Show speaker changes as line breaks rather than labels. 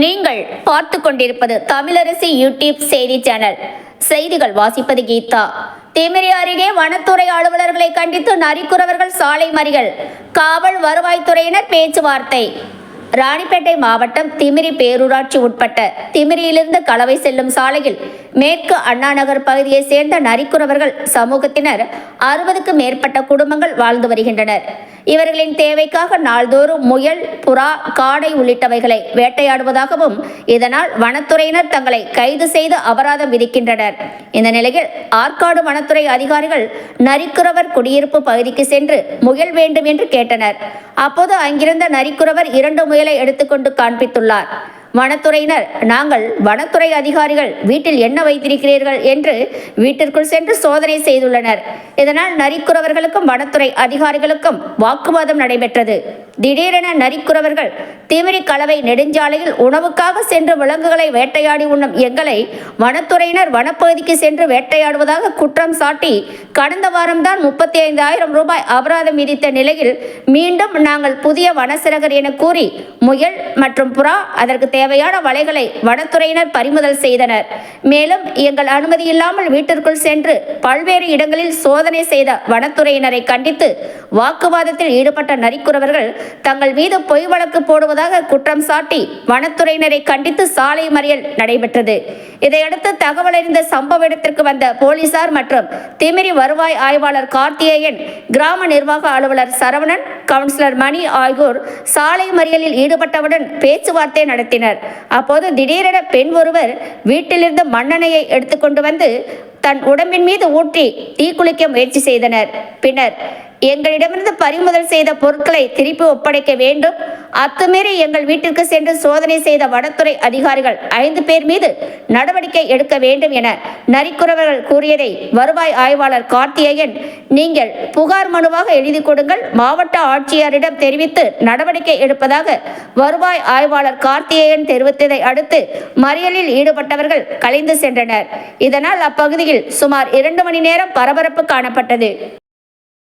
நீங்கள் பார்த்து கொண்டிருப்பது தமிழரசி யூடியூப் செய்தி சேனல். செய்திகள் வாசிப்பது கீதா. திமிரி அருகே வனத்துறை அலுவலர்களை கண்டித்து நரிக்குறவர்கள் சாலை மறியல். காவல் வருவாய்த்துறையினர் பேச்சுவார்த்தை. ராணிப்பேட்டை மாவட்டம் திமிரி பேரூராட்சி உட்பட்ட திமிரியிலிருந்து கலவை செல்லும் சாலையில் மேற்கு அண்ணா நகர் பகுதியை சேர்ந்த நரிக்குறவர்கள் சமூகத்தினர் 60க்கும் மேற்பட்ட குடும்பங்கள் வாழ்ந்து வருகின்றனர். இவர்களின் தேவைக்காக நாள்தோறும் முயல், புறா, காடை உள்ளிட்டவைகளை வேட்டையாடுவதாகவும் இதனால் வனத்துறையினர் தங்களை கைது செய்து அபராதம் விதிக்கின்றனர். இந்த நிலையில் ஆற்காடு வனத்துறை அதிகாரிகள் நரிக்குறவர் குடியிருப்பு பகுதிக்கு சென்று முயல் வேண்டும் என்று கேட்டனர். அப்போது அங்கிருந்த நரிக்குறவர் 2 முயலை எடுத்துக்கொண்டு காண்பித்துள்ளார். வனத்துறையினர், நாங்கள் வனத்துறை அதிகாரிகள், வீட்டில் என்ன வைத்திருக்கிறீர்கள் என்று வீட்டிற்குள் சென்று சோதனை செய்துள்ளனர். இதனால் நரிக்குறவர்களுக்கும் வனத்துறை அதிகாரிகளுக்கும் வாக்குவாதம் நடைபெற்றது. திடீரென நரிக்குறவர்கள் திமிரி கலவை நெடுஞ்சாலையில் உணவுக்காக சென்று விலங்குகளை வேட்டையாடி உண்ணும் எங்களை வனத்துறையினர் வனப்பகுதிக்கு சென்று வேட்டையாடுவதாக குற்றம் சாட்டி கடந்த வாரம்தான் 35,000 ரூபாய் அபராதம் விதித்த நிலையில் மீண்டும் நாங்கள் புதிய வனசரகர் என கூறி முயல் மற்றும் புறா, அதற்கு தேவையான வலைகளை வனத்துறையினர் பறிமுதல் செய்தனர். மேலும் எங்கள் அனுமதி இல்லாமல் வீட்டிற்குள் சென்று பல்வேறு இடங்களில் சோதனை செய்த வனத்துறையினரை கண்டித்து வாக்குவாதத்தில் ஈடுபட்ட நரிக்குறவர்கள் தங்கள் மீது பொய் வழக்கு போடுவதாக குற்றம் சாட்டி வனத்துறையினரை கண்டித்து சாலை மறியல் நடைபெற்றது. இதையடுத்து தகவல் அறிந்த சம்பவ இடத்திற்கு வந்த போலீசார் மற்றும் திமிரி வருவாய் ஆய்வாளர் கார்த்திகேயன், கிராம நிர்வாக அலுவலர் சரவணன், கவுன்சிலர் மணி ஆகியோர் சாலை மறியலில் ஈடுபட்டவுடன் பேச்சுவார்த்தை நடத்தினர். அப்போது திடீரென பெண் ஒருவர் வீட்டிலிருந்து மண்ணெண்ணெயை எடுத்துக்கொண்டு வந்து தன் உடம்பின் மீது ஊற்றி தீக்குளிக்க முயற்சி செய்தனர். பின்னர் எங்களிடமிருந்து பறிமுதல் செய்த பொருட்களை திருப்பி ஒப்படைக்க வேண்டும், அத்துமீறி எங்கள் வீட்டிற்கு சென்று சோதனை செய்த வனத்துறை அதிகாரிகள் 5 பேர் மீது நடவடிக்கை எடுக்க வேண்டும் என நரிக்குறவர்கள் கூறியதை வருவாய் ஆய்வாளர் கார்த்திகேயன், நீங்கள் புகார் மனுவாக எழுதி கொடுங்கள், மாவட்ட ஆட்சியரிடம் தெரிவித்து நடவடிக்கை எடுப்பதாக வருவாய் ஆய்வாளர் கார்த்திகேயன் தெரிவித்ததை அடுத்து மறியலில் ஈடுபட்டவர்கள் கலைந்து சென்றனர். இதனால் அப்பகுதியில் சுமார் 2 மணி நேரம் பரபரப்பு காணப்பட்டது.